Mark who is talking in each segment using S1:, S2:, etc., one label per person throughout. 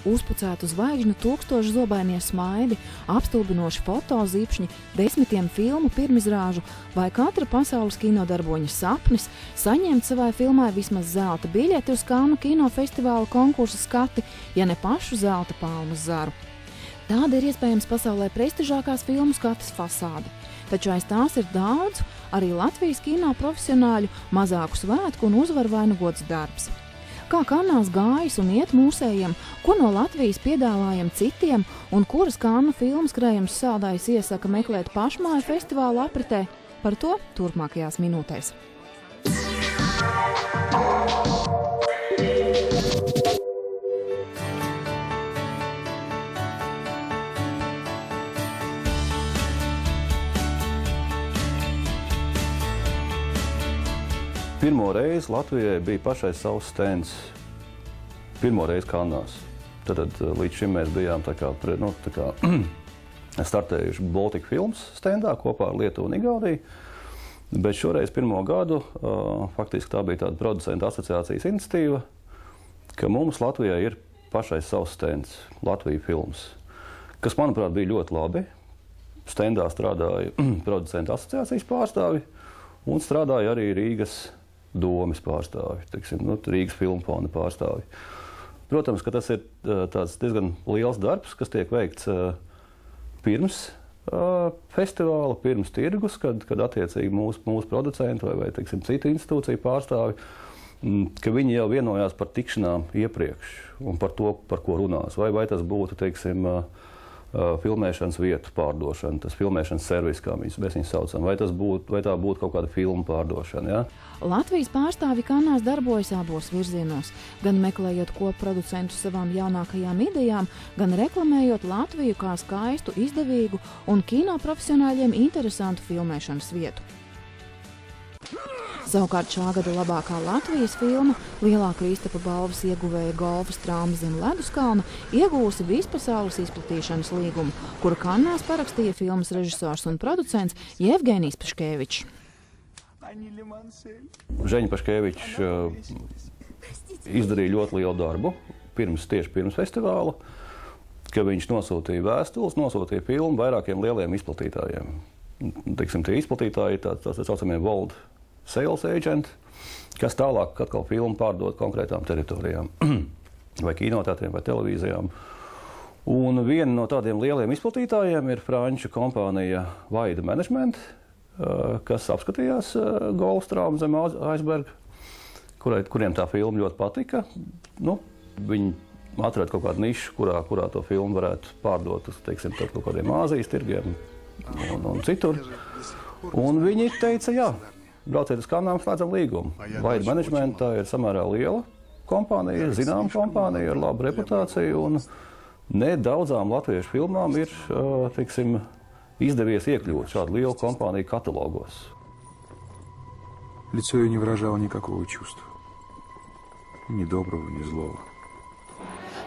S1: Uzpucētu zvaigžņu tūkstoši zobainie smaidi, apstulbinoši fotozīpšņi, desmitiem filmu pirmizrāžu vai katra pasaules kinodarboņa sapnis saņemt savai filmai vismaz zelta biļeti uz Kannu kinofestivāla konkursa skati, ja ne pašu zelta palmas zaru. Tāda ir iespējams pasaulē prestižākās filmu skates fasāde, taču aiz tās ir daudz arī Latvijas kino profesionāļu mazāku svētku un uzvaru vainagots darbs. Kā Kannās gājas un iet mūsējiem, ko no Latvijas piedāvājam citiem un kuras Kannu filmu skrējums saldājs iesaka meklēt pašmāju festivāla apritē, par to turpmākajās minūtēs.
S2: Pirmo reizi Latvijai bija pašai savs stends. Pirmo reizi Kannās. Tad līdz šim mēs bijām startējuši Baltic Films stendā kopā ar Lietuvu un Igauniju. Bet šoreiz pirmo gadu, faktiski tā bija tāda producentu asociācijas iniciatīva, ka mums Latvijai ir pašai savs stends, Latvija Films, kas, manuprāt, bija ļoti labi. Stendā strādāja producentu asociācijas pārstāvi un strādāja arī Rīgas domes pārstāvi, Rīgas filmu fonda pārstāvi. Protams, ka tas ir tāds diezgan liels darbs, kas tiek veikts pirms festivāla, pirms tirgus, kad attiecīgi mūsu producenti vai citu institūciju pārstāvi, ka viņi jau vienojās par tikšanām iepriekš un par to, par ko runās. Vai tas būtu, filmēšanas vietu pārdošana, tas filmēšanas servis, kā mēs viņus saucam, vai tā būtu kaut kāda filmu pārdošana, ja?
S1: Latvijas pārstāvi Kannās darbojas abos virzienos, gan meklējot kopproducentus savām jaunākajām idejām, gan reklamējot Latviju kā skaistu, izdevīgu un kino profesionāļiem interesantu filmēšanas vietu. Savukārt šā gada labākā Latvijas filma, Lielā Kristapa balvas ieguvēja golfa traume zem leduskalna, iegūsi vispasaules izplatīšanas līgumu, kuru Kannās parakstīja filmas režisors un producents Jevgenijs Paškevičs.
S2: Ženja Paškevičs izdarīja ļoti lielu darbu tieši pirms festivāla, ka viņš nosūtīja vēstules, nosūtīja filmu vairākiem lieliem izplatītājiem. Tie izplatītāji ir tā saucamie World Sales agent, kas tālāk atkal filmu pārdod konkrētām teritorijām, vai kinoteātriem, vai televīzijām. Un viena no tādiem lieliem izplatītājiem ir franču kompānija Vaida Management, kas apskatījās golfa traumu zem aizberga, kuriem tā filma ļoti patika. Viņi atrada kaut kādu nišu, kurā to filmu varētu pārdot uz kaut kādiem Āzijas tirgiem un citur. Un viņi teica, jā, brauciet uz Kannām, slēdzam līgumu. Vaida Management tā ir samērā liela kompānija, zināma kompānija ar labu reputāciju, un nedaudzām latviešu filmām ir, izdevies iekļūt šādu lielu kompāniju katalogos.
S3: Лицо ее не выражало никакого чувства. Ни доброго, ни злого.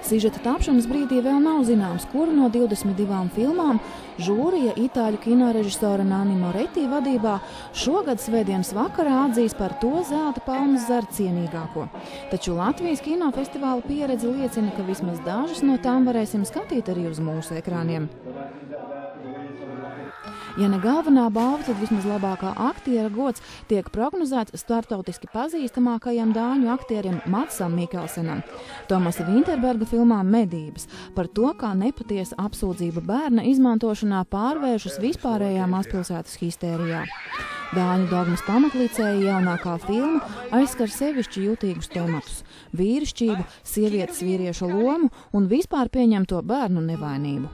S1: Sižeta tapšanas brīdī vēl nav zināms, kuru no 22 filmām žūrija itāļu kinorežisora Nanni Moretti vadībā šogad svētdienas vakarā atzīs par to zelta palmas zaru cienīgāko. Taču Latvijas kinofestivāla pieredze liecina, ka vismaz dažas no tām varēsim skatīt arī uz mūsu ekrāniem. Ja ne galvenā balva, tad vismaz labākā aktiera gods tiek prognozēts startautiski pazīstamākajam dāņu aktierim Matsam Mikkelsenam, Tomasa Vinterberga filmā Medības, par to, kā nepatiesa apsūdzība bērna izmantošanā pārvēršas vispārējā mazpilsētas histērijā. Dāņu dogmas pamatlīcēja jaunākā filma aizskar sevišķi jutīgus tematus – vīrišķību, sievietes vīrieša lomu un vispār pieņemto bērnu nevainību.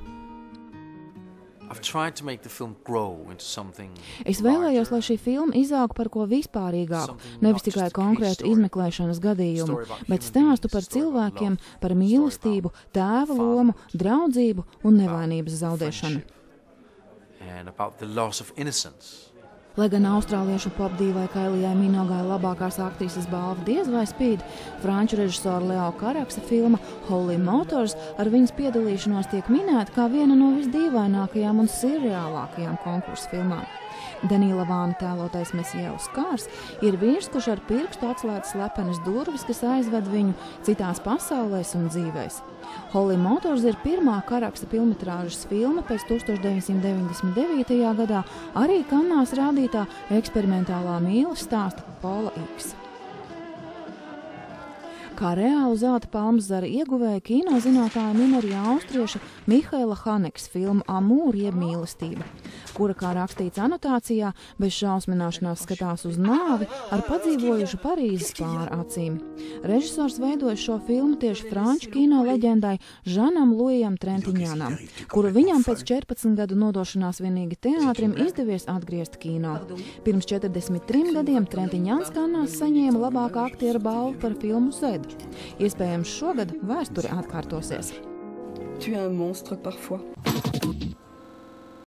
S1: Es vēlējos, lai šī filma izaug par ko vispārīgāku, nevis tikai konkrētu izmeklēšanas gadījumu, bet stāstu par cilvēkiem, par mīlestību, tēva lomu, draudzību un nevainības zaudēšanu. Lai gan austrāliešu popdīvai Kailijai Minogai labākās aktrises balva diez vai spīd, franču režisora Leo Caraksa filma Holy Motors ar viņas piedalīšanos tiek minēta kā viena no visdīvainākajām un sirreālākajām konkursu filmām. Danila Vāna tēlotais Mesievs Kārs ir vīrs, kurš ar pirkstu atslēdz slepenas durvis, kas aizved viņu citās pasaulēs un dzīvēs. Holy Motors ir pirmā Karaksta filmetrāžas filma pēc 1999. gadā arī Kannās rādītā eksperimentālā mīles stāsta Pola X. Kā reālu zelta palmas zara ieguvēja kinozinātāja min arī austrieša Mihaila Haneks filmu Amūr jeb mīlestība, kura, kā rakstīts anotācijā, bez šausmināšanās skatās uz nāvi ar padzīvojušu Parīzes pāri acīm. Režisors veidoja šo filmu tieši franču kino leģendai Žanam Luijam Trentiņānam, kuru viņam pēc 14 gadu nodošanās vienīgi teātrim izdevies atgriezt kino. Pirms 43 gadiem Trentiņāns Kannās saņēma labākā aktiera balvu par filmu Zed. Iespējams, šogad vēsture atkārtosies.
S4: Tu es un monstre parfois.